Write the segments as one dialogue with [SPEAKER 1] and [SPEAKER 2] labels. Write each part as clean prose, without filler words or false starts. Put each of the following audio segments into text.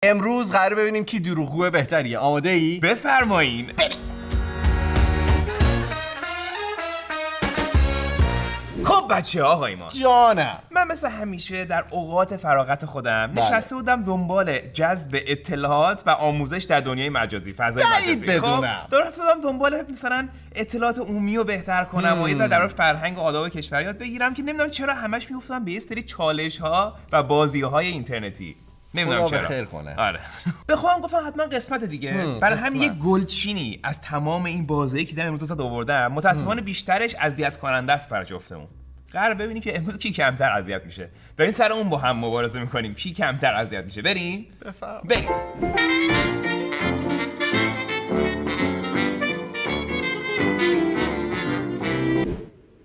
[SPEAKER 1] امروز قراره ببینیم کی دروغگو بهتریه. آماده ای؟
[SPEAKER 2] بفرمایین. خب بچه ها، آقای ما،
[SPEAKER 1] جانم.
[SPEAKER 2] من مثل همیشه در اوقات فراغت خودم نشسته بودم دنبال جذب اطلاعات و آموزش در دنیای مجازی، فضای مجازی.
[SPEAKER 1] بدونم.
[SPEAKER 2] خب دارم دنبال مثلا اطلاعات عمومی رو بهتر کنم و یه ذره در مورد فرهنگ و آداب کشور یاد بگیرم که نمیدونم چرا همش میافتم به یه سری چالش ها و بازی های اینترنتی. نمیدونم
[SPEAKER 1] خدا
[SPEAKER 2] چرا.
[SPEAKER 1] بخیر کنه.
[SPEAKER 2] آره. به خودم گفتم حتما قسمت دیگه. برای همین یه گلچینی از تمام این بازی که در امروز وسط آوردم، متأسفانه بیشترش اذیت کننده است برای جفتمون. قرار ببینیم که امروز کی کمتر اذیت میشه. دارین سر اون با هم مبارزه میکنیم کی کمتر اذیت میشه. بریم؟ برید.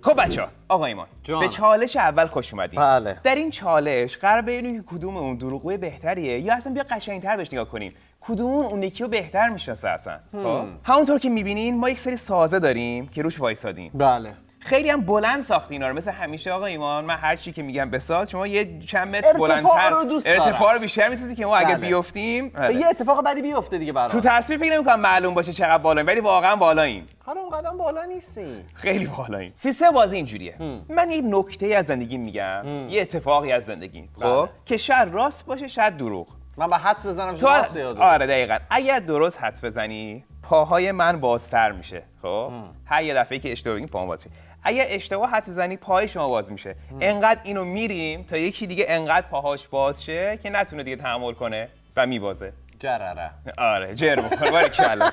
[SPEAKER 2] خب بچه‌ها، آقا ایمان، به چالش اول خوش اومدید.
[SPEAKER 1] بله.
[SPEAKER 2] در این چالش قرار ببینیم که کدوم اون دروغگوی بهتریه یا اصلا بیا قشنگ‌تر بهش نگاه کنیم. کدوم اون یکی رو بهتر میشناسه اصلا. خب همونطور که میبینین ما یک سری سازه داریم که روش وایسادیم.
[SPEAKER 1] بله.
[SPEAKER 2] خیلی هم بلند ساختی اینا رو، مثل همیشه آقا ایمان. من هر چی که میگم بساز، شما یه چند متر بلندتر ارتفاع رو بیشتر میسازی که ما اگه بیافتیم
[SPEAKER 1] یه اتفاق بدی بیفته دیگه برام.
[SPEAKER 2] تو تصویر فکر نمی‌کنم معلوم باشه چقدر بالاییم، ولی واقعا بالاییم.
[SPEAKER 1] حالا اون قدم بالا نیستیم.
[SPEAKER 2] خیلی بالاییم. سیستم بازی اینجوریه. من یه نکته از زندگی میگم، یه اتفاقی از زندگی، خب که شاید راست باشه شاید دروغ.
[SPEAKER 1] من با حدس بزنم
[SPEAKER 2] تو
[SPEAKER 1] راسته یا دروغ.
[SPEAKER 2] آره دقیقاً. اگر درست حدس بزنی پاهای من بازتر میشه. خب هر یه دفعه که اشتباه بگیم پاهم باز میشه. اگر اشتباه حدس بزنی پای شما باز میشه. انقدر اینو میریم تا یکی دیگه انقدر پاهاش باز شه که نتونه دیگه تحمل کنه و میبازه.
[SPEAKER 1] جرره.
[SPEAKER 2] آره جر بخور باریکلا.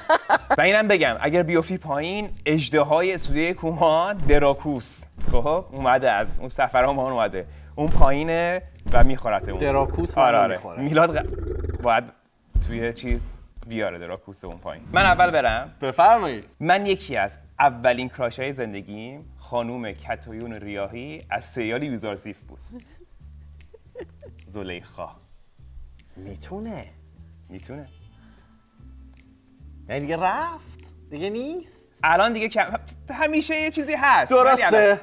[SPEAKER 2] و اینم بگم اگر بیفتی پایین، اژدهای استودیوی کومان دراکوس خب اومده، از اون سفرها ما اومده اون پایینه و میخورته اون.
[SPEAKER 1] دراکوس
[SPEAKER 2] آره
[SPEAKER 1] میخوره.
[SPEAKER 2] میلاد باید توی چیز بیاره دراکوس اون پایین. من اول برم.
[SPEAKER 1] بفرمایید.
[SPEAKER 2] من یکی از اولین کراش‌های زندگیم خانوم کتایون ریاحی از سریال یوزارسیف بود. زلیخا.
[SPEAKER 1] میتونه. یعنی دیگه رفت؟ دیگه نیست؟
[SPEAKER 2] الان دیگه همیشه یه چیزی هست.
[SPEAKER 1] درسته.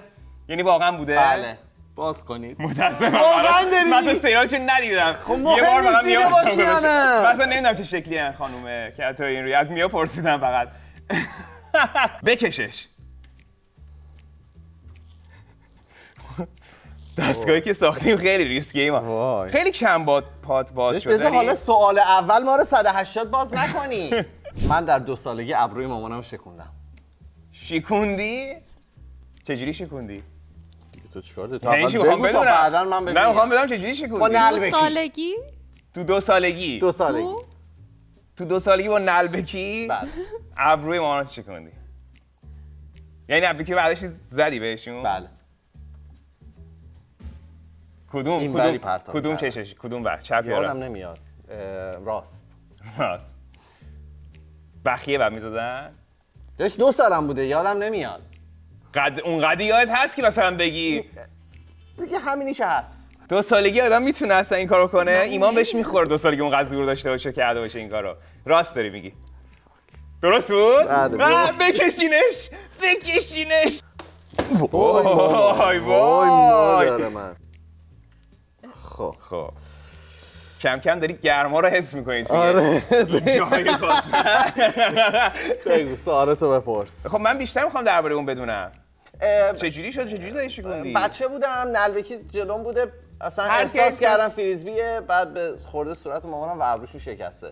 [SPEAKER 2] یعنی واقعا بوده؟
[SPEAKER 1] بله. باز کنید.
[SPEAKER 2] متأسفم.
[SPEAKER 1] واقعا داری
[SPEAKER 2] من اصلا سریالشو ندیدم.
[SPEAKER 1] خب مهم نیست دیده باشی یا نه؟
[SPEAKER 2] من اصلا نمیدونم چه شکلی هن خانومه که این روی از میا پرسیدم فقط. بکشش. دستگاهی که ساختیم خیلی ریسکیه ایمان. خیلی کم پات باز شده.
[SPEAKER 1] بذار حالا سوال اول ما رو 180 باز نکنی. من در 2 سالگی ابروی مامانم شکوندم.
[SPEAKER 2] شکوندی؟ چجوری شکوندی؟
[SPEAKER 1] تو چیکار داری؟ تو اول بگو تا بعدا من ببینم.
[SPEAKER 2] نه میخوام بدونم چجوری شکوندی.
[SPEAKER 1] با نعل
[SPEAKER 3] 2 سالگی؟
[SPEAKER 2] تو 2 سالگی.
[SPEAKER 1] 2 سالگی.
[SPEAKER 2] تو 2 سالگی با نلبکی
[SPEAKER 1] بله.
[SPEAKER 2] ابروی مامانت شکوندی. یعنی ابروی بعدش زدی بهشون؟
[SPEAKER 1] بله.
[SPEAKER 2] کدوم چشش؟ کدوم بر؟ چپ یا راست؟
[SPEAKER 1] یادم نمیاد. راست.
[SPEAKER 2] بخیه بعد میزدن؟
[SPEAKER 1] داشت 2 سالم بوده یادم نمیاد.
[SPEAKER 2] اونقدر یادت هست که مثلا بگی
[SPEAKER 1] دیگه همینی که هست.
[SPEAKER 2] 2 سالگی آدم میتونه اصلا این کارو کنه؟ ایمان بهش میخوره 2 سالگی اونقدر زور داشته باشه کرده باشه این کارو. راست داری میگی. درست بود؟ بکشینش. وای
[SPEAKER 1] مادر من. خب
[SPEAKER 2] کم کم داری گرما رو حس میکنی توی
[SPEAKER 1] آره.
[SPEAKER 2] جای
[SPEAKER 1] بگو سوالتو بپرس.
[SPEAKER 2] خب من بیشتر میخوام درباره اون بدونم. چجوری شد؟ چجوری زدی شکوندی؟
[SPEAKER 1] بچه بودم، نلبکی جلوم بوده، اصلا احساس کردم فریزبیه، بعد به خورده صورت مامانم و ابروشون شکسته.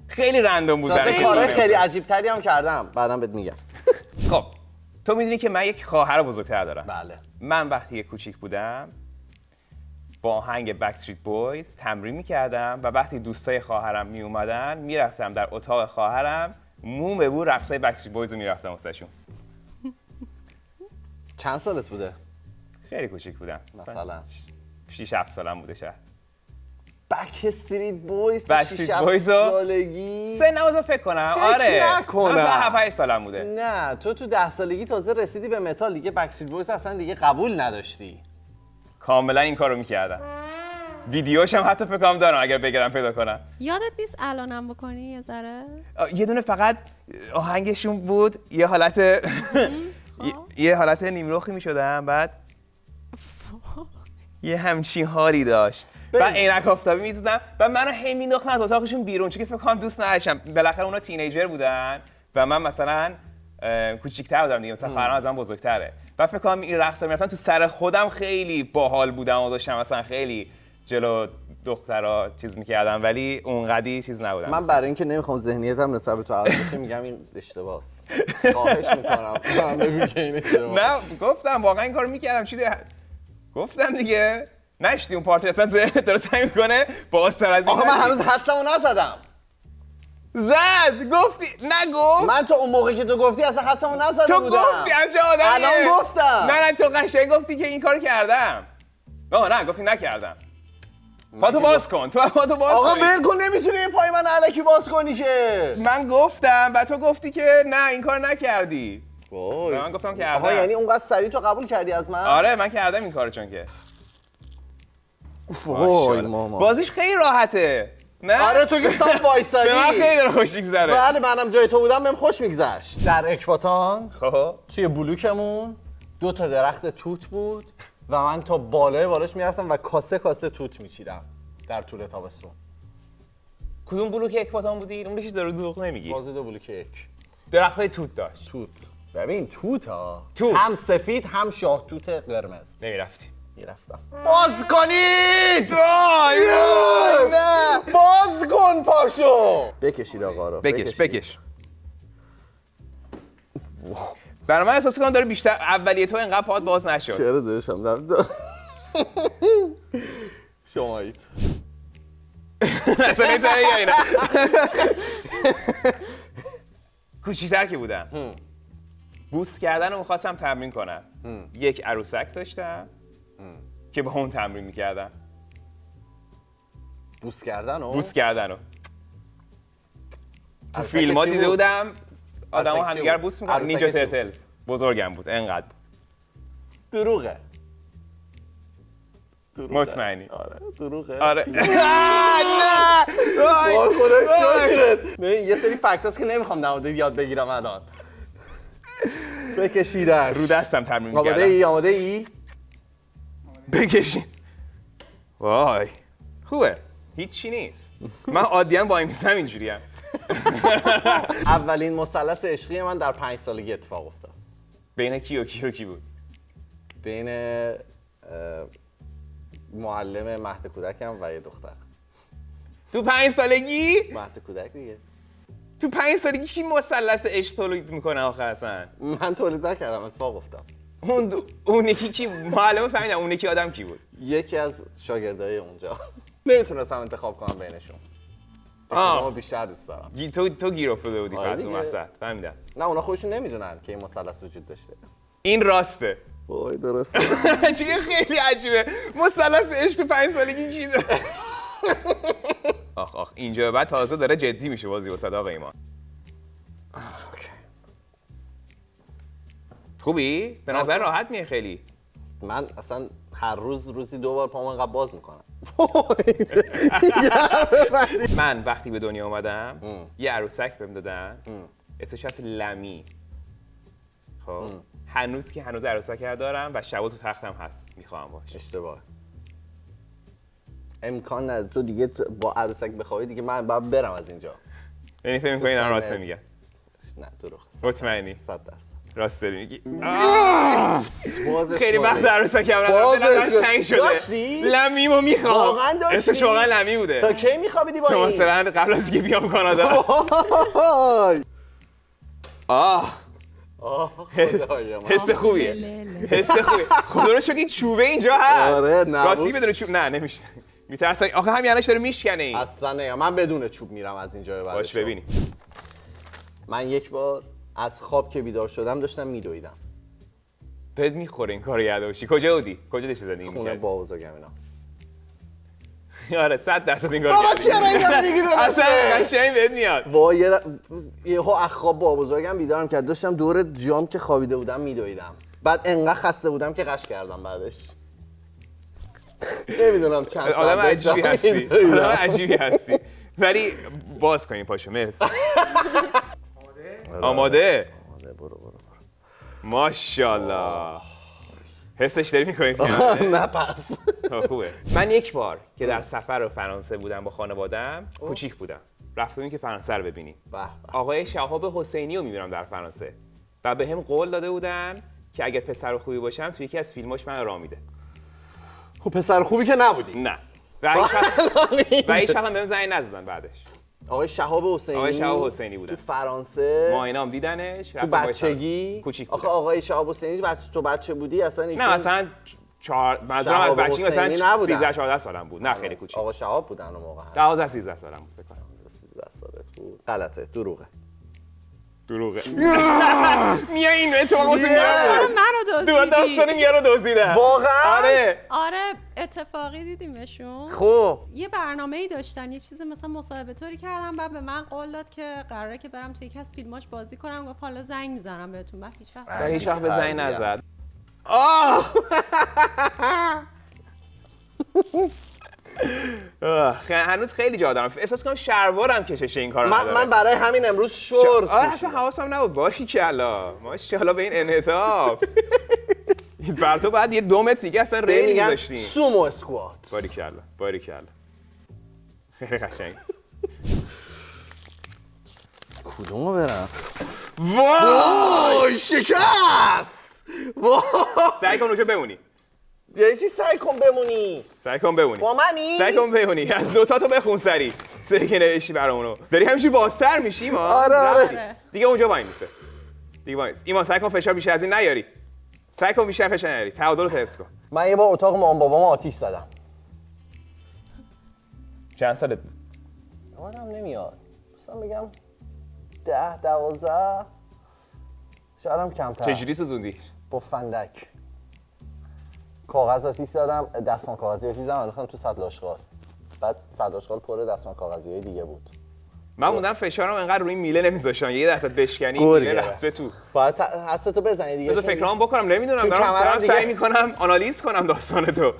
[SPEAKER 2] خیلی رندوم بود.
[SPEAKER 1] تازه کارهای خیلی عجیب تری هم کردم، بعدم بهت میگم.
[SPEAKER 2] خب تو میدونی که من یک خواهر بزرگتر دارم.
[SPEAKER 1] بله.
[SPEAKER 2] من وقتی کوچیک بودم با آهنگ بکستریت بویز تمرین میکردم و وقتی دوستای خواهرم میومدن میرفتم در اتاق خواهرم مو به مو رقصای بکستریت بویز رو میرفتم واسهشون.
[SPEAKER 1] چند سالت بوده؟
[SPEAKER 2] خیلی کوچیک بودم.
[SPEAKER 1] مثلا
[SPEAKER 2] 6-7 سالم بوده شاید.
[SPEAKER 1] بکستریت بویز تو 6-7 سالگی؟
[SPEAKER 2] سنمو فکر کنم. آره. مثلا 7-8 سالم بوده.
[SPEAKER 1] نه تو 10 سالگی تازه رسیدی به متال، دیگه بکستریت بویز اصلا دیگه قبول نداشتی.
[SPEAKER 2] کاملا این کارو میکردم. ویدیوش هم حتی فکر کنم دارم اگر بگردم پیدا کنم.
[SPEAKER 3] یادت نیست الانم بکنی یه ذره؟
[SPEAKER 2] یه دونه فقط آهنگشون بود یه حالت یه حالت نیمرخی میشدم، بعد یه همچین حالی داشت. بعد عینک آفتابی می‌زدم و منو هی مینداختن از اتاقشون بیرون چون که فکر کنم دوست نداشتم. بالاخره اونا تینیجر بودن و من مثلا کوچیک‌تر بودم دیگه، مثلا خواهرام از من بزرگتره. و فکر کنم این رقصا می‌رفتن تو سر خودم خیلی باحال بودم و داشتم مثلا خیلی جلو دخترها چیز می‌کردم، ولی اونقدی چیز نبودم.
[SPEAKER 1] من برای اینکه نمیخوام ذهنیتم نسبت به تو عوض بشه میگم این اشتباهه. خواهش میکنم من بگو که این اشتباهه.
[SPEAKER 2] نه گفتم واقعا این کارو می‌کردم. گفتم دیگه نشدی اون پارچه اصلا ذهنت داره سعی می‌کنه باازتر از این.
[SPEAKER 1] آخه من هنوز حدسمو نزدم.
[SPEAKER 2] زد گفتی نگفت.
[SPEAKER 1] من تو اون موقعی که تو گفتی اصلا حدسمو نزده
[SPEAKER 2] تو
[SPEAKER 1] بودم.
[SPEAKER 2] گفتی چه آدمیه؟
[SPEAKER 1] الان گفتم.
[SPEAKER 2] نه تو قشنگ گفتی که این کارو کردم. نه گفتی نکردم. پاتو باز کن. تو پاتو باز کن.
[SPEAKER 1] آقا ول کن، نمیتونی این پای من الکی باز کنی که.
[SPEAKER 2] من گفتم و تو گفتی که نه این کار نکردی.
[SPEAKER 1] وای.
[SPEAKER 2] من گفتم کردم.
[SPEAKER 1] آقا یعنی اونقدر سریع تو قبول کردی از من؟
[SPEAKER 2] آره من کردم این کارو چون که.
[SPEAKER 1] وای ماما.
[SPEAKER 2] بازیش خیلی راحته. نه؟
[SPEAKER 1] آره تو که صاف وایسادی.
[SPEAKER 2] به من خیلی داره خوش میگذره.
[SPEAKER 1] بله منم جای تو بودم بهم خوش میگذشت. در اکباتان
[SPEAKER 2] خب
[SPEAKER 1] توی بلوکمون 2 تا درخت توت بود و من تا بالای بالاش میرفتم و کاسه توت میچیدم در طول تابستون.
[SPEAKER 2] کدوم بلوک اکباتان بودی؟ اون که داره دروغ نمیگی.
[SPEAKER 1] بازی 2 بلوک 1.
[SPEAKER 2] درختای توت داشت.
[SPEAKER 1] توت. ببین توت ها.
[SPEAKER 2] توت.
[SPEAKER 1] هم سفید هم شاه توت قرمز.
[SPEAKER 2] نمیرفتی.
[SPEAKER 1] میرفتم. باز کنید!
[SPEAKER 2] نه
[SPEAKER 1] باز کن پاشو! بکشید آقا رو.
[SPEAKER 2] بکش. برای من احساس کنم داره بیشتر اولیه تو اینقدر پات باز نشد.
[SPEAKER 1] چرا داشتم رفت. شمایید.
[SPEAKER 2] اصلا اینطوری یا اینا. کوچیک‌تر که بودم. بوس کردن رو می‌خواستم تمرین کنم. یک عروسک داشتم که با اون تمرین می‌کردم.
[SPEAKER 1] بوس کردن
[SPEAKER 2] رو. تو فیلم‌ها دیده بودم آدم‌ها همدیگر بوس می‌کنن. نینجا ترتلز. بزرگم بود انقدر.
[SPEAKER 1] دروغه.
[SPEAKER 2] مطمئنی؟
[SPEAKER 1] آره دروغه.
[SPEAKER 2] آره. نه.
[SPEAKER 1] وای خدا شکرت. نه یه سری فکت هست که نمیخوام در مورد یاد بگیرم الان. بکشیدش.
[SPEAKER 2] رو دستم تمرین می‌کردم.
[SPEAKER 1] آماده ای؟
[SPEAKER 2] بکشین. وای. خوبه. هیچی نیست. من عادیاً با این میسم اینجوریم.
[SPEAKER 1] اولین مثلث عشقی من در 5 سالگی اتفاق افتاد.
[SPEAKER 2] بین کی و کی بود؟
[SPEAKER 1] بین معلم مهد کودکم و یه دختر.
[SPEAKER 2] تو 5 سالگی؟
[SPEAKER 1] مهد کودک دیگه.
[SPEAKER 2] تو 5 سالگی کی مثلث عشق تولید میکنه آخه اصلا؟
[SPEAKER 1] من تولید نکردم، اتفاق افتاد.
[SPEAKER 2] اون یکی کی؟ معلم فهمیدم اون یکی آدم کی بود؟
[SPEAKER 1] یکی از شاگردای اونجا. نمیتونستم انتخاب کنم بینشون. اونو بیشتر دوست دارم.
[SPEAKER 2] تو گیر افتاده بودی
[SPEAKER 1] آره
[SPEAKER 2] پس اون وسط. فهمیدم.
[SPEAKER 1] نه اونا خودشون نمیدونن که این مثلث وجود داشته.
[SPEAKER 2] این راسته.
[SPEAKER 1] وای درسته.
[SPEAKER 2] چیه خیلی عجیبه. مثلث عشق تو 5 سالگی کی داره؟ آخ اینجا بعد تازه داره جدی میشه بازی وسط آقا ایمان.
[SPEAKER 1] اوکی.
[SPEAKER 2] خوبی؟ به نظر راحت میه خیلی.
[SPEAKER 1] من اصلا هر روزی 2 بار پامو انقدر باز میکنم.
[SPEAKER 2] من وقتی به دنیا اومدم یه عروسک بهم دادن. اسمش هست لمی. خب هنوز عروسک دارم و شبا تو تختم هست میخوام باش.
[SPEAKER 1] اشتباه. امکان نداره تو دیگه با عروسک بخوابی دیگه من باید برم از اینجا.
[SPEAKER 2] یعنی فکر می‌کنی من راست میگم؟
[SPEAKER 1] نه دروغ.
[SPEAKER 2] مطمئنی؟
[SPEAKER 1] 100%.
[SPEAKER 2] راست داری میگی.
[SPEAKER 1] بازش
[SPEAKER 2] خیلی وقت عروسک هم
[SPEAKER 1] بازش
[SPEAKER 2] تنگ شده.
[SPEAKER 1] داشتی؟
[SPEAKER 2] لمیمو میخوام.
[SPEAKER 1] واقعا داشتی؟
[SPEAKER 2] اسمش واقعا لمی بوده.
[SPEAKER 1] تا کی میخوابیدی با
[SPEAKER 2] تو
[SPEAKER 1] این؟
[SPEAKER 2] مثلا قبل از اینکه بیام کانادا.
[SPEAKER 1] خدایا من.
[SPEAKER 2] حس خوبیه. حس خوبیه. خدا رو شکر این چوبه اینجا هست.
[SPEAKER 1] آره نبود.
[SPEAKER 2] راستی بدون چوب نه نمیشه. میترسم آخه همین الانش داره میشکنه این.
[SPEAKER 1] اصلا نه من بدون چوب میرم از اینجا به بعد.
[SPEAKER 2] باش ببینیم.
[SPEAKER 1] من یک بار از خواب که بیدار شدم داشتم میدویدم.
[SPEAKER 2] بهت میخوره این کارو کرده باشی. کجا بودی؟ کجا داشتی زندگی
[SPEAKER 1] خونه
[SPEAKER 2] می‌کردی؟
[SPEAKER 1] با بزرگم اینا.
[SPEAKER 2] آره 100% این کارو
[SPEAKER 1] بابا
[SPEAKER 2] کردی.
[SPEAKER 1] چرا اینا رو میگی درسته؟
[SPEAKER 2] اصلا قشنگ بهت میاد.
[SPEAKER 1] وای یهو از خواب با بزرگم بیدارم که داشتم دور جام که خوابیده بودم میدویدم. بعد انقدر خسته بودم که قش کردم بعدش. نمیدونم چند ساعت
[SPEAKER 2] آدم عجیبی هستی. آدم عجیبی هستی. ولی باز کنیم پاشو مرسی. آماده؟
[SPEAKER 1] برو.
[SPEAKER 2] ماشاءالله. حسش داری می‌کنید؟
[SPEAKER 1] نه پس.
[SPEAKER 2] خوبه. من یک بار که در سفر فرانسه بودم با خانواده‌ام، کوچیک بودم. رفتیم که فرانسه رو ببینیم. آقای شهاب حسینی رو می‌بینم در فرانسه. و بهم قول داده بودن که اگر پسر خوبی باشم توی یکی از فیلماش من راه میده.
[SPEAKER 1] خب پسر خوبی که نبودی.
[SPEAKER 2] نه. و هیچ وقت بهم زنگ نزدن بعدش.
[SPEAKER 1] آقای شهاب حسینی.
[SPEAKER 2] آقای شهاب حسینی بودن.
[SPEAKER 1] تو فرانسه.
[SPEAKER 2] ما اینام دیدنش.
[SPEAKER 1] تو بچگی.
[SPEAKER 2] کوچیک.
[SPEAKER 1] آخه آقای شهاب حسینی تو بچه بودی اصلا
[SPEAKER 2] نه مثلا منظورم از بچگی مثلا 13 14 سالم بود. نه خیلی کوچیک.
[SPEAKER 1] آقا شهاب بودن اون موقع.
[SPEAKER 2] 12 13 سالم بود فکر کنم.
[SPEAKER 1] 13 سالت بود. غلطه، دروغه.
[SPEAKER 2] میا این اتفاق واسه
[SPEAKER 3] منو دزدیدی.
[SPEAKER 2] داستان میا رو دزدیدن.
[SPEAKER 1] واقعا؟
[SPEAKER 3] آره اتفاقی دیدیمشون.
[SPEAKER 1] خب
[SPEAKER 3] یه برنامه‌ای داشتن، یه چیز مثلا مصاحبه طوری کردن، بعد به من قول داد که قراره که برم توی یکی از فیلماش بازی کنم. گفت حالا زنگ میزنم بهتون. بعد هیچ وقت
[SPEAKER 2] به زنگ نزد. هنوز خیلی جا دارم. احساس کنم شلوارم کشش این کارو نداره.
[SPEAKER 1] من برای همین امروز شورت.
[SPEAKER 2] اصلا حواسم نبود. باشی کلا. ماشاءالله به این انعطاف. بر تو بعد یه 2 متر دیگه اصلا ریل می‌ذاشتیم.
[SPEAKER 1] سومو اسکوات.
[SPEAKER 2] باریکلا. خیلی قشنگ.
[SPEAKER 1] کدومو برم؟ وای شکست! وای
[SPEAKER 2] سعی کن اونجا بمونی.
[SPEAKER 1] یه چی سعی کن بمونی؟
[SPEAKER 2] سعی کن بمونی.
[SPEAKER 1] با منی؟
[SPEAKER 2] سعی کن بمونی. از نوتاتو بخون سری. سه که نوشتی برامونو. داری همینجوری بازتر میشی ما.
[SPEAKER 1] آره.
[SPEAKER 2] دیگه اونجا وای میسته. دیگه وای. ایمان سعی کن فشار بیشتر از این نیاری. سعی کن بیشتر فشار نیاری. تعادل رو حفظ کن.
[SPEAKER 1] من یه بار اتاق مام بابام آتیش زدم.
[SPEAKER 2] چند سالت بود؟
[SPEAKER 1] یادم نمیاد. مثلا بگم 10 12 شاید هم کمتر.
[SPEAKER 2] چجوری سوزوندی؟
[SPEAKER 1] با فندک. کاغذ آتیش زدم، دستمال کاغذی آتیش زدم، انداختم تو سطل آشغال. بعد سطل آشغال پر دستمال کاغذی دیگه بود.
[SPEAKER 2] من موندم فشارم انقدر روی میله نمیذاشتم. یه درصد بشکنی میله رفته تو.
[SPEAKER 1] باید حدستو بزنی دیگه.
[SPEAKER 2] بذار فکرام بکنم نمیدونم دارم سعی میکنم آنالیز کنم داستان تو.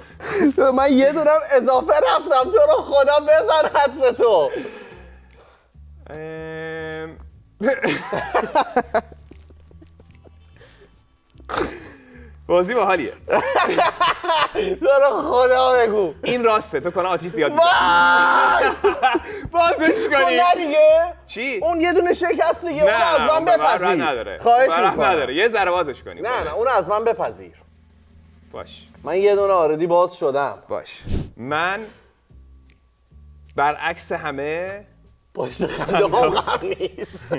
[SPEAKER 1] من یه دونم اضافه رفتم تو رو خدا بزن حدستو.
[SPEAKER 2] بازی باحالیه.
[SPEAKER 1] تو رو خدا بگو.
[SPEAKER 2] این راسته تو کنه آتیش زیاد بازش کنی.
[SPEAKER 1] نه دیگه.
[SPEAKER 2] چی؟
[SPEAKER 1] اون یه دونه شکست دیگه. اون از من بپذیر.
[SPEAKER 2] نداره.
[SPEAKER 1] خواهش میکنم.
[SPEAKER 2] نداره. یه ذره بازش کنی.
[SPEAKER 1] نه اون از من بپذیر.
[SPEAKER 2] باش.
[SPEAKER 1] من یه دونه آردی باز شدم.
[SPEAKER 2] باش. من برعکس همه
[SPEAKER 1] پشت خنده ها غم نیست.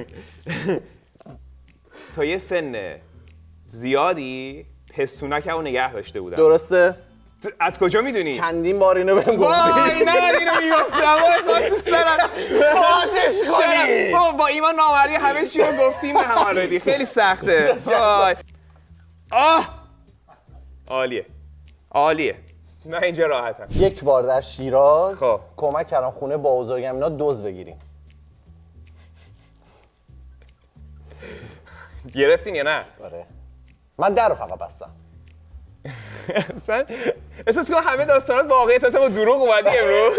[SPEAKER 2] تا یه سن زیادی پستونک رو نگه داشته بودم.
[SPEAKER 1] درسته؟
[SPEAKER 2] از کجا میدونی؟
[SPEAKER 1] چندین بار اینو بهم گفتی.
[SPEAKER 2] وای نه اینو میگفتم. وای دوست دارم.
[SPEAKER 1] بازش کنی.
[SPEAKER 2] با ایمان نامردی همه چی رو گفتیم به هم آردی. خیلی سخته. وای. عالیه. من اینجا راحتم.
[SPEAKER 1] یک بار در شیراز
[SPEAKER 2] خب.
[SPEAKER 1] کمک کردم خونه با بزرگم اینا دزد بگیریم.
[SPEAKER 2] گرفتین یا نه؟
[SPEAKER 1] آره. من در رو فقط بستم.
[SPEAKER 2] اصلا احساس کنم همه داستانات واقعیه تا با دروغ اومدی امروز.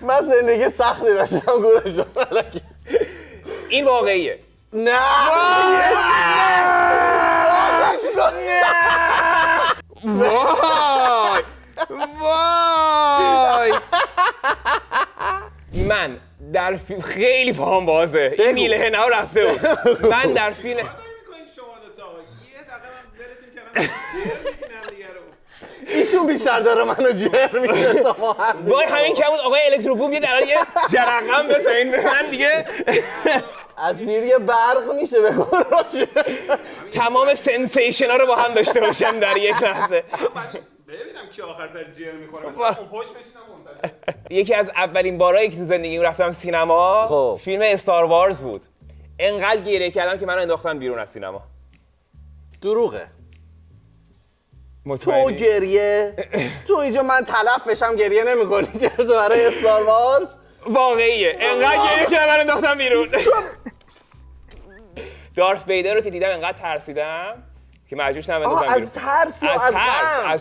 [SPEAKER 1] من زندگی سختی داشتم گورش جان.
[SPEAKER 2] این واقعیه.
[SPEAKER 1] نه. بازش کن.
[SPEAKER 2] وای من در فیلم خیلی پاهم بازه. این میله نه رفته بود. من در فیلم
[SPEAKER 1] ایشون بیشتر داره منو جر میده تا ما هم.
[SPEAKER 2] وای همین که بود آقای الکتروبوم یه درال یه جرقم بزنین به من دیگه.
[SPEAKER 1] از زیر یه برق میشه بگو.
[SPEAKER 2] تمام سنسیشن ها رو با هم داشته باشم در یک لحظه.
[SPEAKER 4] ببینم کی آخر سر جر میخوره. اون پشت بشینم.
[SPEAKER 2] یکی از اولین بارایی که تو زندگیم رفتم سینما
[SPEAKER 1] خب.
[SPEAKER 2] فیلم استار وارز بود. انقدر گریه کردم که منو انداختن بیرون از سینما.
[SPEAKER 1] دروغه. تو
[SPEAKER 2] مطمئنی؟
[SPEAKER 1] گریه تو اینجا من تلف بشم گریه نمی‌کنی چرا تو برای استار وارز؟
[SPEAKER 2] واقعیه. انقدر گریه کردم منو انداختن بیرون. دارث ویدر رو که دیدم انقدر ترسیدم که مجبور شدم بندازم بیرون.
[SPEAKER 1] از ترس یا از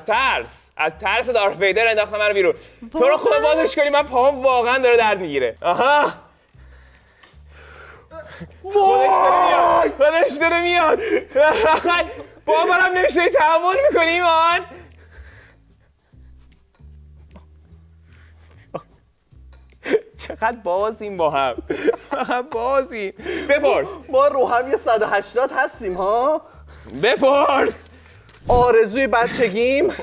[SPEAKER 1] غم؟
[SPEAKER 2] از ترس دارث ویدر انداختن منو بیرون. تو رو خدا بازش کنی من پاهم واقعا داره درد میگیره. آها خودش داره میاد. باورم نمیشه تحمل میکنی ایمان. چقدر بازیم با هم. بازیم. بپرس.
[SPEAKER 1] ما رو هم یه 180 هستیم ها.
[SPEAKER 2] بپرس.
[SPEAKER 1] آرزوی بچگیم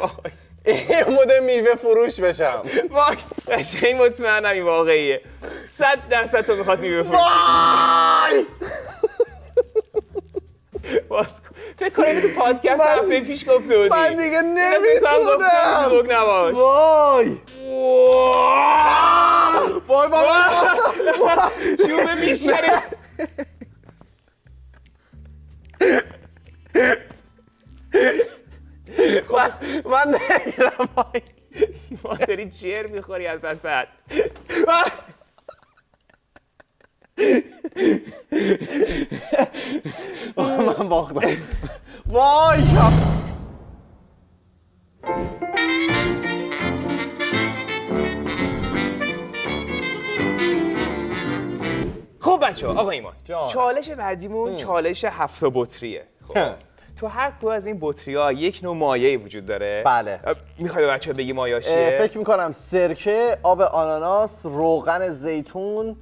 [SPEAKER 1] یه مدل میوه فروش بشم.
[SPEAKER 2] وای قشنگ مطمئنم این واقعیه. 100% تو می‌خواستی میوه فروشی.
[SPEAKER 1] وای
[SPEAKER 2] فکر کنم تو پادکست هفته پیش گفته بودی.
[SPEAKER 1] من دیگه نمیتونم.
[SPEAKER 2] بزرگ نباش.
[SPEAKER 1] وای وای بابا
[SPEAKER 2] چوب میشنه.
[SPEAKER 1] من نمیرم وای.
[SPEAKER 2] ما داری جر میخوری از وسط.
[SPEAKER 1] من باختم. وای
[SPEAKER 2] خب بچه‌ها آقا ایمان
[SPEAKER 1] جان.
[SPEAKER 2] چالش بعدیمون چالش 7 بطریه. خب تو هر کدوم از این بطری‌ها یک نوع مایعی وجود داره.
[SPEAKER 1] بله.
[SPEAKER 2] میخوای به بچه‌ها بگی مایع‌اش چیه؟
[SPEAKER 1] فکر میکنم سرکه، آب آناناس، روغن زیتون،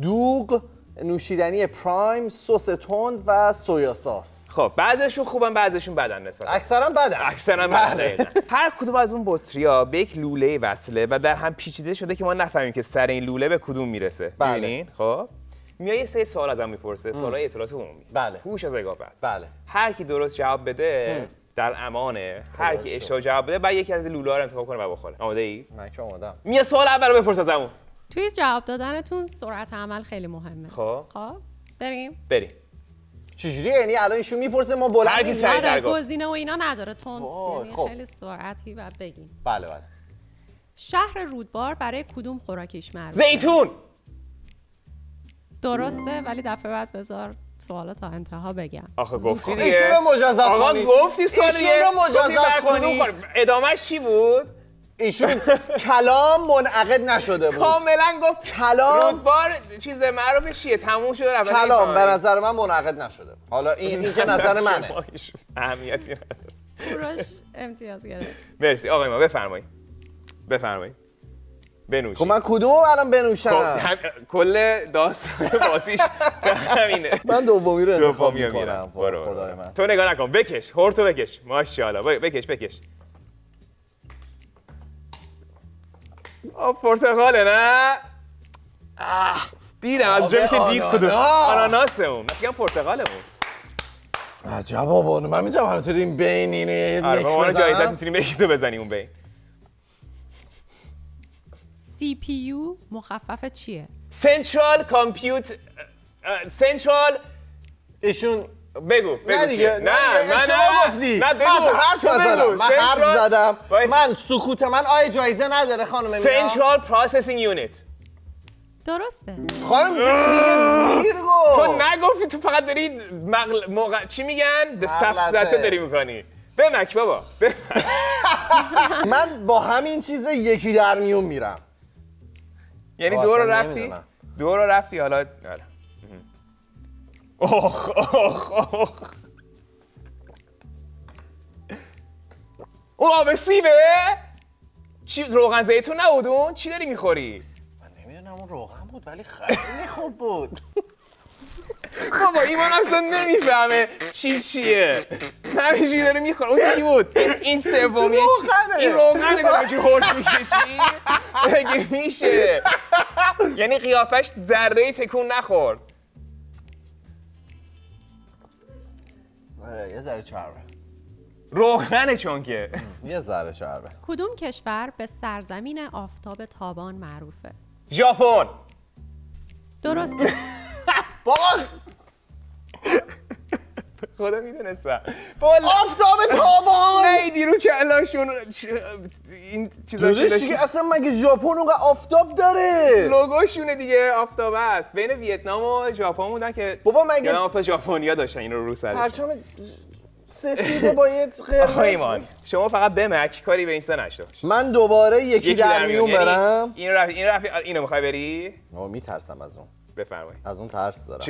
[SPEAKER 1] دوغ، نوشیدنی پرایم، سس تند و سویا ساس.
[SPEAKER 2] خب بعضیشون خوبن بعضیشون بدن نسبتا.
[SPEAKER 1] اکثرا بدن.
[SPEAKER 2] اکثرا بدن. هر کدوم از اون بطری‌ها به یک لوله وصله و در هم پیچیده شده که ما نفهمیم که سر این لوله به کدوم میرسه.
[SPEAKER 1] بله.
[SPEAKER 2] ببینین خب میای یه سری سوال ازم میپرسه، سوالای اطلاعات عمومی.
[SPEAKER 1] بله.
[SPEAKER 2] هوش و ذکاوت.
[SPEAKER 1] بله.
[SPEAKER 2] هر کی درست جواب بده در امانه، هر کی اشتباه جواب بده بعد یکی از این لوله‌ها رو انتخاب کنه و بخوره. آماده ای؟
[SPEAKER 1] من که آمادم.
[SPEAKER 2] یه سوال اول رو بپرس ازمون.
[SPEAKER 3] توی جواب دادنتون سرعت عمل خیلی مهمه.
[SPEAKER 2] خب
[SPEAKER 3] بریم.
[SPEAKER 2] بریم.
[SPEAKER 1] چجوری یعنی الان ایشون میپرسه ما بلند
[SPEAKER 2] هر کی
[SPEAKER 1] می‌گیم؟
[SPEAKER 2] سریع تر
[SPEAKER 3] نداره
[SPEAKER 2] گفت.
[SPEAKER 3] گزینه و اینا نداره تون.
[SPEAKER 1] وای،
[SPEAKER 3] یعنی
[SPEAKER 1] خب.
[SPEAKER 3] خیلی سرعتی بعد بگیم.
[SPEAKER 1] بله بله.
[SPEAKER 3] شهر رودبار برای کدوم خوراکیش معروفه؟
[SPEAKER 2] زیتون.
[SPEAKER 3] درسته ولی دفعه بعد بذار سوالا تا انتها بگم.
[SPEAKER 2] آخه گفتی دیگه.
[SPEAKER 1] ایشون رو مجازات
[SPEAKER 2] آقا
[SPEAKER 1] کنید.
[SPEAKER 2] گفتی سوالیه.
[SPEAKER 1] ایشون رو مجازات کنید.
[SPEAKER 2] ادامهش چی بود؟
[SPEAKER 1] ایشون کلام منعقد نشده بود.
[SPEAKER 2] کاملا گفت
[SPEAKER 1] کلام
[SPEAKER 2] رودبار چیز معروفش چیه؟ تموم شده رفت.
[SPEAKER 1] کلام به نظر من منعقد نشده. حالا این که نظر منه.
[SPEAKER 2] اهمیتی نداره.
[SPEAKER 3] کوروش امتیاز گرفت.
[SPEAKER 2] مرسی آقای ما بفرمایید. بفرمایید. بنوشید.
[SPEAKER 1] خب من کدوم الان بنوشم؟
[SPEAKER 2] کل داستان بازیش همینه.
[SPEAKER 1] من دومی رو انتخاب
[SPEAKER 2] دومی رو
[SPEAKER 1] میکنم.
[SPEAKER 2] میرم. برو
[SPEAKER 1] خدای من.
[SPEAKER 2] تو نگاه نکن بکش. هورتو بکش. ماشاءالله بکش. پرتقاله نه؟ دیدم از جا میشه دید کدوم. آناناسه اون. میگم پرتقاله اون.
[SPEAKER 1] عجب بابا من میتونم همینطوری این بین اینه
[SPEAKER 2] آره
[SPEAKER 1] نک
[SPEAKER 2] ما جایزت
[SPEAKER 1] بزنم.
[SPEAKER 2] میتونیم یکی تو بزنی اون بین.
[SPEAKER 3] CPU مخفف چیه؟
[SPEAKER 2] سنترال کامپیوت سنترال
[SPEAKER 1] ایشون
[SPEAKER 2] بگو
[SPEAKER 1] نه دیگه
[SPEAKER 2] چیه؟ نه
[SPEAKER 1] شما گفتی
[SPEAKER 2] نه
[SPEAKER 1] من
[SPEAKER 2] بگو
[SPEAKER 1] حرف
[SPEAKER 2] تو
[SPEAKER 1] نزدم
[SPEAKER 2] بگو.
[SPEAKER 1] من حرف زدم
[SPEAKER 2] وایس.
[SPEAKER 1] من سکوت من آیا جایزه نداره خانم مینا
[SPEAKER 2] سنترال پروسسینگ یونیت.
[SPEAKER 3] درسته.
[SPEAKER 1] خانم دیگه دیر
[SPEAKER 2] تو
[SPEAKER 1] گفت
[SPEAKER 2] نگفتی تو فقط داری چی میگن؟ دستفزته داری میکنی. بمک بابا
[SPEAKER 1] من با همین چیز یکی در میون میرم
[SPEAKER 2] یعنی
[SPEAKER 1] آه،
[SPEAKER 2] دو رو
[SPEAKER 1] اصلا
[SPEAKER 2] رفتی؟
[SPEAKER 1] نمی‌دونم.
[SPEAKER 2] دو رو رفتی حالا آره. اوخ اون آب سیبه؟ چی روغن زیتون نبود اون؟ چی داری میخوری؟
[SPEAKER 1] من نمیدونم اون روغن بود ولی خیلی خوب بود
[SPEAKER 2] بابا ایمان اصلا نمیفهمه چیه همینجوری داره میخوره اون چی بود؟ این سومیه
[SPEAKER 1] روغنه.
[SPEAKER 2] این روغنه داره که هرش میکشی؟ اگه میشه یعنی قیافش ذره تکون نخورد.
[SPEAKER 1] یه ذره چربه
[SPEAKER 2] روغنه چون که
[SPEAKER 1] یه ذره چربه
[SPEAKER 3] کدوم کشور به سرزمین آفتاب تابان معروفه؟
[SPEAKER 2] ژاپن.
[SPEAKER 3] درسته.
[SPEAKER 1] بابا
[SPEAKER 2] خدا میدونستم.
[SPEAKER 1] آفتاب تابان
[SPEAKER 2] نه دیرو کلاشون این چیزاشون
[SPEAKER 1] داداش دیگه اصلا مگه ژاپن اونقدر آفتاب داره
[SPEAKER 2] لوگوشونه دیگه آفتاب است. بین ویتنام و ژاپن بودن که
[SPEAKER 1] بابا مگه
[SPEAKER 2] یادم افتاد ژاپنیا داشتن این رو سرش.
[SPEAKER 1] پرچم سفید با یه
[SPEAKER 2] آقا
[SPEAKER 1] قرمز
[SPEAKER 2] ایمان شما فقط بمک کاری به این سه نشته باش.
[SPEAKER 1] من دوباره یکی در میون
[SPEAKER 2] یعنی
[SPEAKER 1] برم
[SPEAKER 2] اینو میخوای بری؟
[SPEAKER 1] میترسم از اون
[SPEAKER 2] بفرمایید.
[SPEAKER 1] از اون ترس دارم.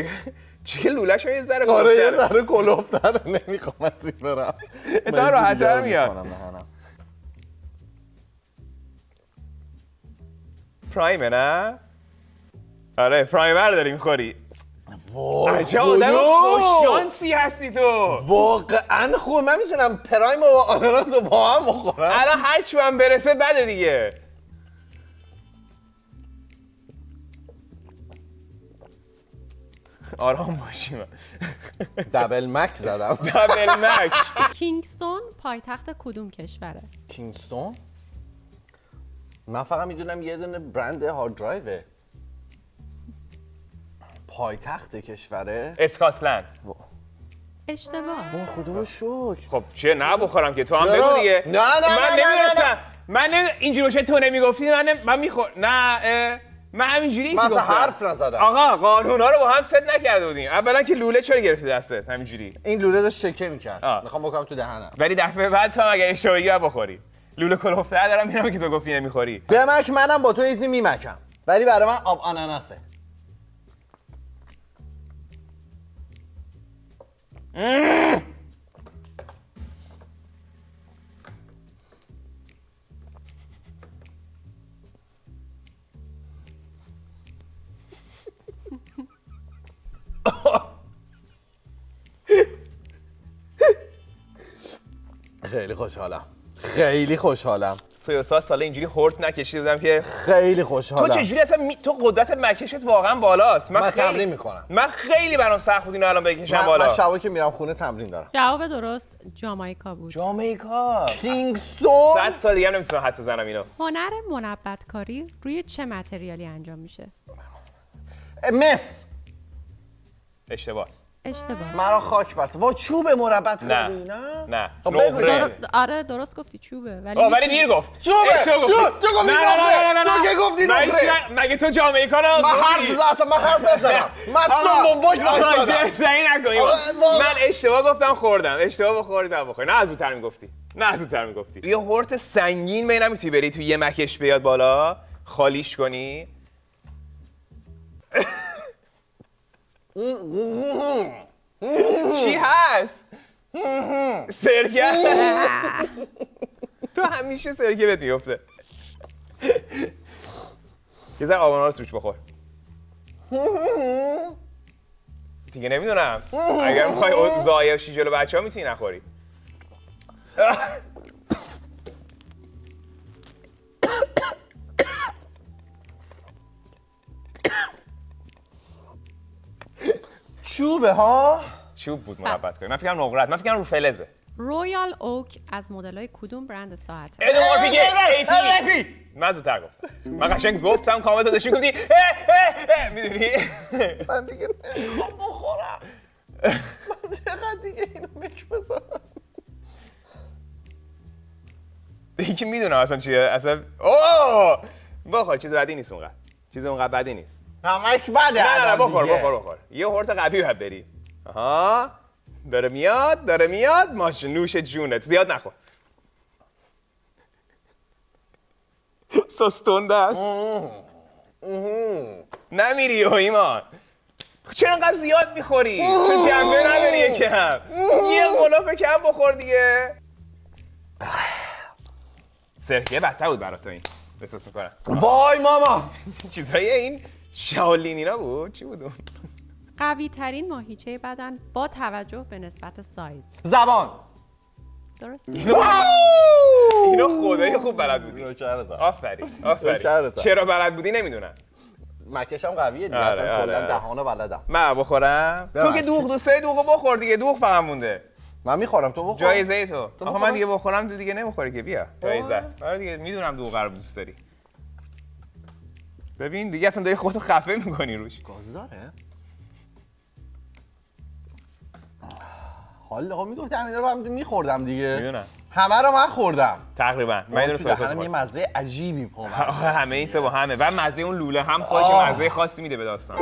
[SPEAKER 2] چیه لوله‌ش یه ذره
[SPEAKER 1] آره یه
[SPEAKER 2] کلوفتره.
[SPEAKER 1] ذره کلوفتره، نمیخوام از این برم.
[SPEAKER 2] اتفاقا راحت‌تر میاد. پرایمه نه؟ آره پرایمر داری میخوری.
[SPEAKER 1] وای
[SPEAKER 2] عجب آدم خوششانسی هستی تو.
[SPEAKER 1] واقعا خوب. من میتونم پرایم و آناناس رو با هم بخورم.
[SPEAKER 2] الان هر چی هم برسه بده دیگه. آرام باشیم.
[SPEAKER 1] دبل مک زدم.
[SPEAKER 2] دبل مک.
[SPEAKER 3] کینگستون پایتخت کدوم کشوره؟
[SPEAKER 1] کینگستون؟ من فقط میدونم یه دونه برند هارد درایوه. پایتخت کشوره؟
[SPEAKER 2] اسکاتلند.
[SPEAKER 3] اشتباه.
[SPEAKER 1] وای خدا رو شکر.
[SPEAKER 2] خب چیه نه بخورم که تو هم
[SPEAKER 1] چرا؟
[SPEAKER 2] بگو دیگه.
[SPEAKER 1] نه، نه،
[SPEAKER 2] من
[SPEAKER 1] نه، نه،
[SPEAKER 2] نمی‌دونستم. من اینجوری باشه تو نمیگفتی من میخور نه من همینجوری
[SPEAKER 1] من اصلا
[SPEAKER 2] گفتم.
[SPEAKER 1] حرف نزدم.
[SPEAKER 2] آقا قانونا رو با هم ست نکرده بودیم. اولا که لوله چرا گرفتی دستت همینجوری؟
[SPEAKER 1] این لوله داشت شکه میکرد.
[SPEAKER 2] آه.
[SPEAKER 1] میخوام بکنم تو دهنم.
[SPEAKER 2] ولی دفعه بعد تو اگه اشتباه بگی باید بخوری. لوله کلوفتر دارم میرم که تو گفتی نمیخوری.
[SPEAKER 1] بمک منم با تو ایزی میمکم. ولی برای من آب آناناسه. خیلی خوشحالم. خیلی خوشحالم.
[SPEAKER 2] سویا ساس سالا اینجوری هورت نکشیدم که
[SPEAKER 1] خیلی خوشحالم.
[SPEAKER 2] تو چجوری اصلا تو قدرت مکشت واقعا بالاست.
[SPEAKER 1] من
[SPEAKER 2] خیلی
[SPEAKER 1] تمرین میکنم.
[SPEAKER 2] من خیلی برام سخت بود اینو الان بکشم
[SPEAKER 1] من
[SPEAKER 2] بالا.
[SPEAKER 1] شبا که میرم خونه تمرین دارم.
[SPEAKER 3] جواب درست جامائیکا بود.
[SPEAKER 2] جامائیکا.
[SPEAKER 1] کینگستون.
[SPEAKER 2] 100 سال دیگه هم نمیتونم حدس بزنم اینو.
[SPEAKER 3] هنر منبت‌کاری روی چه متریالی انجام میشه؟
[SPEAKER 1] مس.
[SPEAKER 2] اشتباهه.
[SPEAKER 3] اشتباه.
[SPEAKER 1] مرا خاک بسته. وا چوب مربت
[SPEAKER 2] نه.
[SPEAKER 1] کردی نه؟
[SPEAKER 2] نه.
[SPEAKER 1] خب بگو.
[SPEAKER 2] نقره.
[SPEAKER 3] آره درست گفتی چوبه ولی
[SPEAKER 2] ولی دیر گفت.
[SPEAKER 1] چوبه.
[SPEAKER 2] اشتباه گفتی.
[SPEAKER 1] تو گفتی
[SPEAKER 2] نه، نه، نه، نه، نه،
[SPEAKER 1] نقره. تو
[SPEAKER 2] نه.
[SPEAKER 1] که گفتی
[SPEAKER 2] من
[SPEAKER 1] نقره.
[SPEAKER 2] مگه تو جامائیکا رو
[SPEAKER 1] من
[SPEAKER 2] گفتی؟
[SPEAKER 1] حرف نزدم. اصلا من حرف نزدم. من سم بمبک وایسادم.
[SPEAKER 2] زنی نکنی.
[SPEAKER 1] آقا، واقعا.
[SPEAKER 2] من اشتباه گفتم خوردم. اشتباه بخوری نه بخوری. نه از زودتر میگفتی. نه از زودتر میگفتی. یه هورت سنگین می نمیتونی بری تو یه مکش بیاد بالا خالیش کنی. چی هست؟ سرکه. تو همیشه سرکه بهت میفته. یه ذره آبانارس روش بخور. دیگه نمیدونم. اگر میخوای ضایع شی جلو بچه‌ها میتونی نخوری.
[SPEAKER 1] چوبه ها؟
[SPEAKER 2] چوب بود مربت کنی. من فکرم نقرت. من فکرم رو فلزه.
[SPEAKER 3] رویال اوک از مدل‌های کدوم برند ساعته؟
[SPEAKER 2] ادوار پیگه
[SPEAKER 1] AP.
[SPEAKER 2] من زودتر گفتم. من قشنگ گفتم کامل تو داشتی گفتی میدونی؟
[SPEAKER 1] من دیگه نمیخوام بخورم. من چقدر دیگه اینو مک بزنم.
[SPEAKER 2] دیگه که میدونم اصلا چیه اصلا اوه بخور چیز بدی نیست اونقدر. چیز اونقدر بدی نیست.
[SPEAKER 1] همش بده.
[SPEAKER 2] نه بخور
[SPEAKER 1] دیگه.
[SPEAKER 2] بخور. یه هورت قوی باید بری. آها داره میاد ماش نوش جونت زیاد نخور. سستونده است. نمیری و ایمان. چرا انقدر زیاد میخوری؟ تو جنبه نداری یکم. یه قلوپ کم بخور دیگه. سرکه بدتر بود برای تو این. احساس میکنم.
[SPEAKER 1] وای ماما.
[SPEAKER 2] چیزای این شاولینینا بود؟ چی بود اون؟
[SPEAKER 3] قوی ترین ماهیچه بدن با توجه به نسبت سایز.
[SPEAKER 1] زبان.
[SPEAKER 3] درست؟
[SPEAKER 2] اینو خدای خوب بلد بودی.
[SPEAKER 1] نوکرتم.
[SPEAKER 2] آفرین.
[SPEAKER 1] نوکرتم.
[SPEAKER 2] چرا بلد بودی نمیدونم.
[SPEAKER 1] مکشم قویه دیگه.
[SPEAKER 2] آره،
[SPEAKER 1] اصلا
[SPEAKER 2] آره،
[SPEAKER 1] کلا
[SPEAKER 2] آره.
[SPEAKER 1] دهانو بلدم.
[SPEAKER 2] من بخورم؟ تو که دوغ دوسته دوغو بخور دیگه. دوغ فقط مونده.
[SPEAKER 1] من میخورم تو بخور.
[SPEAKER 2] جایزه تو. آخه
[SPEAKER 1] بخور.
[SPEAKER 2] من دیگه بخورم تو دیگه نمیخوری که بیا. جایزه. آره دیگه میدونم دوغ رو دوست داری. ببین دیگه اصلا داری خودتو خفه میکنی روش.
[SPEAKER 1] گاز داره؟ حالا میگفتم اینا رو هم میخوردم دیگه.
[SPEAKER 2] میدونم.
[SPEAKER 1] همه رو من خوردم.
[SPEAKER 2] تقریبا. من اینو
[SPEAKER 1] تو
[SPEAKER 2] سس
[SPEAKER 1] دهنم یه
[SPEAKER 2] خوردم.
[SPEAKER 1] مزه عجیبی پا
[SPEAKER 2] همه این سه با همه. و مزه اون لوله هم خودش مزه خاصی میده به داستان.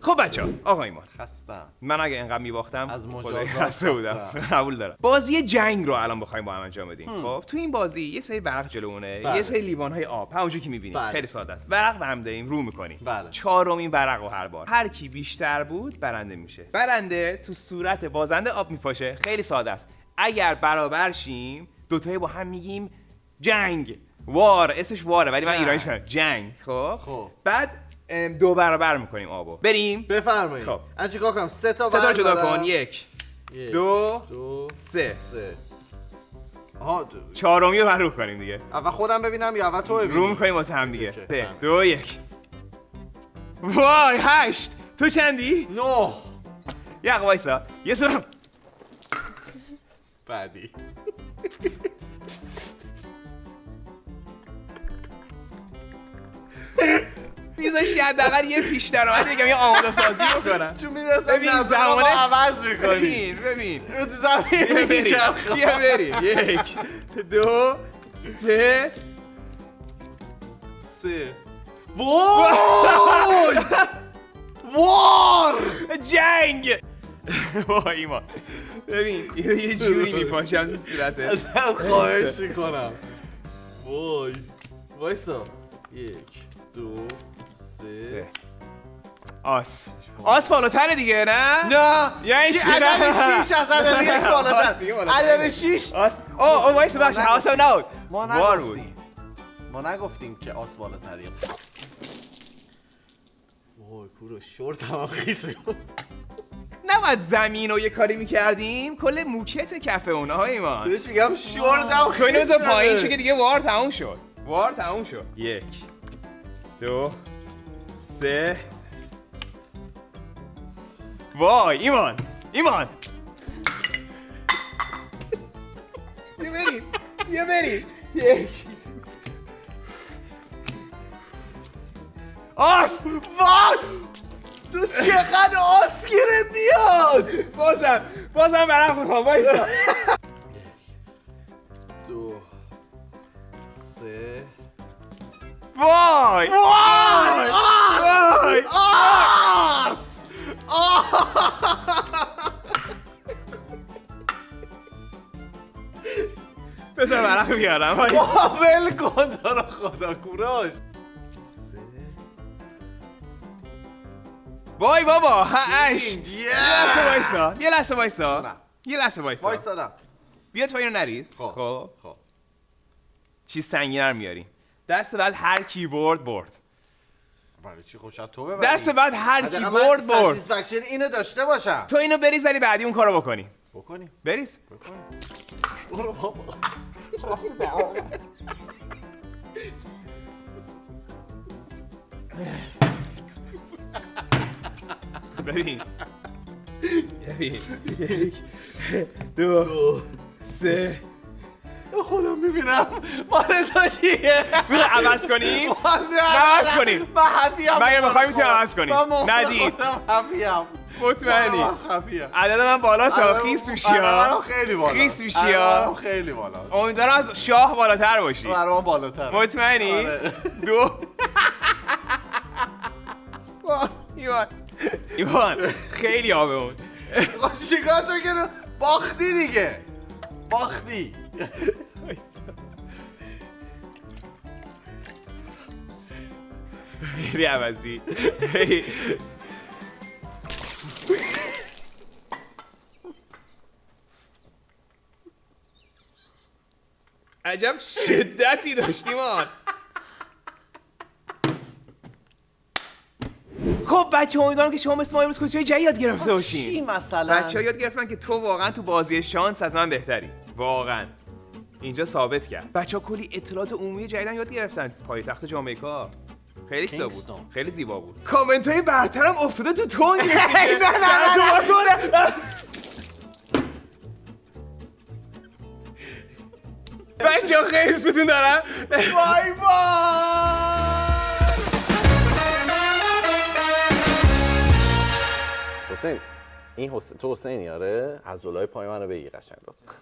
[SPEAKER 2] خب بچه‌ها آقا ایمان
[SPEAKER 1] خستم.
[SPEAKER 2] من اگه اینقدر میباختم
[SPEAKER 1] از
[SPEAKER 2] خدای
[SPEAKER 1] مجازات
[SPEAKER 2] خسته بودم. قبول دارم. بازی جنگ رو الان بخوایم با هم انجام بدیم. خب تو این بازی یه سری ورق جلوونه،
[SPEAKER 1] بله.
[SPEAKER 2] یه سری لیوان‌های آب، همونجوری که می‌بینید.
[SPEAKER 1] بله.
[SPEAKER 2] خیلی ساده است. ورق به هم داریم رو می‌کنیم.
[SPEAKER 1] بله.
[SPEAKER 2] چهارمین ورق رو هر بار هر کی بیشتر بود برنده میشه. برنده تو صورت بازنده آب میپاشه. خیلی ساده است. اگر برابر شیم دوتایی با هم میگیم جنگ، وار، اسمش واره ولی من
[SPEAKER 1] جنگ.
[SPEAKER 2] ایرانیش نمی‌دونم. جنگ.
[SPEAKER 1] خب.
[SPEAKER 2] بعد دو برابر می‌کنیم آبو. بریم.
[SPEAKER 1] بفرمایید.
[SPEAKER 2] خب.
[SPEAKER 1] من چیکار کنم؟ سه تا
[SPEAKER 2] سه تا جدا
[SPEAKER 1] بردارم.
[SPEAKER 2] کن. یک،
[SPEAKER 1] یک،
[SPEAKER 2] دو،
[SPEAKER 1] دو،
[SPEAKER 2] سه.
[SPEAKER 1] سه. آها
[SPEAKER 2] چهارمی رو رو کنیم دیگه.
[SPEAKER 1] اول خودم ببینم یا اول تو ببینی؟
[SPEAKER 2] رو میکنیم واسه هم دیگه.
[SPEAKER 1] اوکی،
[SPEAKER 2] 3
[SPEAKER 1] فهمیدم.
[SPEAKER 2] 2 1. وای 8. تو چندی؟
[SPEAKER 1] 9.
[SPEAKER 2] یه دقیقه وایسا. یه سر
[SPEAKER 1] بعدی.
[SPEAKER 2] میذاشی حداقل یه پیش درآمد بگم یه آماده سازی بکنم.
[SPEAKER 1] چون میدرسم
[SPEAKER 2] ببین
[SPEAKER 1] نظرم رو
[SPEAKER 2] زمانه-
[SPEAKER 1] عوض میکنی.
[SPEAKER 2] ببین
[SPEAKER 1] تو زمین
[SPEAKER 2] بیا بریم.
[SPEAKER 1] میچرخم.
[SPEAKER 2] بیا بریم. 1 2 3.
[SPEAKER 1] سه. وای! وار!
[SPEAKER 2] جنگ. وای ایمان. ببین اینو یه جوری میپاشم تو صورتت.
[SPEAKER 1] ازم خواهش میکنم. وای. وایسا. 1 2 3.
[SPEAKER 2] آس بالاتره دیگه نه؟
[SPEAKER 1] نه.
[SPEAKER 2] یعنی چی؟
[SPEAKER 1] عدد 6 از عدد 1
[SPEAKER 2] آس دیگه
[SPEAKER 1] بالاتر.
[SPEAKER 2] بالاتر.
[SPEAKER 1] عدد 6.
[SPEAKER 2] اوه وایس بخش حواسم نبود.
[SPEAKER 1] ما
[SPEAKER 2] وار بود.
[SPEAKER 1] نگفتیم. ما نگفتیم که آس بالاتری. وای کورو شورت هم خیس شد.
[SPEAKER 2] نباید زمین رو یه کاری میکردیم کل موکت کف اونها های ایمان.
[SPEAKER 1] بهش میگم شورت هم
[SPEAKER 2] تو اینو
[SPEAKER 1] خیس
[SPEAKER 2] تو
[SPEAKER 1] شده.
[SPEAKER 2] پایین شو که دیگه وار تموم شد. وار تموم شد. 1 2 3. وای ایمان یه بریم 1 آس
[SPEAKER 1] وای تو چقدر آس گیرت میاد.
[SPEAKER 2] بازم برق میخوام وایسا.
[SPEAKER 1] 2 3.
[SPEAKER 2] وای
[SPEAKER 1] وای
[SPEAKER 2] وای
[SPEAKER 1] آس
[SPEAKER 2] بذار برق بیارم وای.
[SPEAKER 1] ول کن تو رو خدا کوراش.
[SPEAKER 2] وای بابا 8.
[SPEAKER 1] Yeah.
[SPEAKER 2] یه لحظه وایسا
[SPEAKER 1] نه. وایسادم.
[SPEAKER 2] بیا تو اینو نریز.
[SPEAKER 1] خب.
[SPEAKER 2] چیز سنگین‌تر میاریم. دست بعد هر کی برد
[SPEAKER 1] برای چی خوشت تو ببری؟
[SPEAKER 2] دست بعد هر کی
[SPEAKER 1] حداقل
[SPEAKER 2] برد
[SPEAKER 1] من ستیسفکشن اینو داشته باشم.
[SPEAKER 2] تو اینو بریز ولی بعدی اون کارو بکنیم. بریز.
[SPEAKER 1] برو بابا.
[SPEAKER 2] ببین 1 2 3.
[SPEAKER 1] خودم میبینم مال تو چیه؟
[SPEAKER 2] میخوای عوض کنیم؟ عوض کنیم.
[SPEAKER 1] من حفیم.
[SPEAKER 2] من اگه بخوای میتونیم عوض کنیم. ندید.
[SPEAKER 1] خودم حفیم.
[SPEAKER 2] مطمئنی؟ عدد من بالاست خیس میشی ها.
[SPEAKER 1] خیلی بالا.
[SPEAKER 2] خیس میشی ها.
[SPEAKER 1] خیلی بالا.
[SPEAKER 2] امیدوارم از شاه بالاتر باشی.
[SPEAKER 1] برام بالاتر.
[SPEAKER 2] مطمئنی؟
[SPEAKER 1] آره.
[SPEAKER 2] 2. ایوان خیلی آبه اون.
[SPEAKER 1] چیکار تو که باختی دیگه. باختی.
[SPEAKER 2] خیلی عوضی. عجب شدتی داشتیم آن. خب بچه امیدوارم که شما مثل ما امروز کوچه جایی یاد گرفته باشین.
[SPEAKER 1] چی مثلا؟
[SPEAKER 2] بچه‌ها یاد گرفتن که تو واقعا تو بازی شانس از من بهتری. واقعا اینجا ثابت کرد. بچه‌ها کلی اطلاعات عمومی جدیدن یاد گرفتن. پایتخت جامائیکا خیلی زیبا بود. خیلی زیبا بود. کامنت های برترم افتاده تو تون. نه بچه‌ها خیلی ستون دارم.
[SPEAKER 1] بای بای. حسین این تو حسینی آره؟ از ولای پای منو بگی قشنگ لطفا.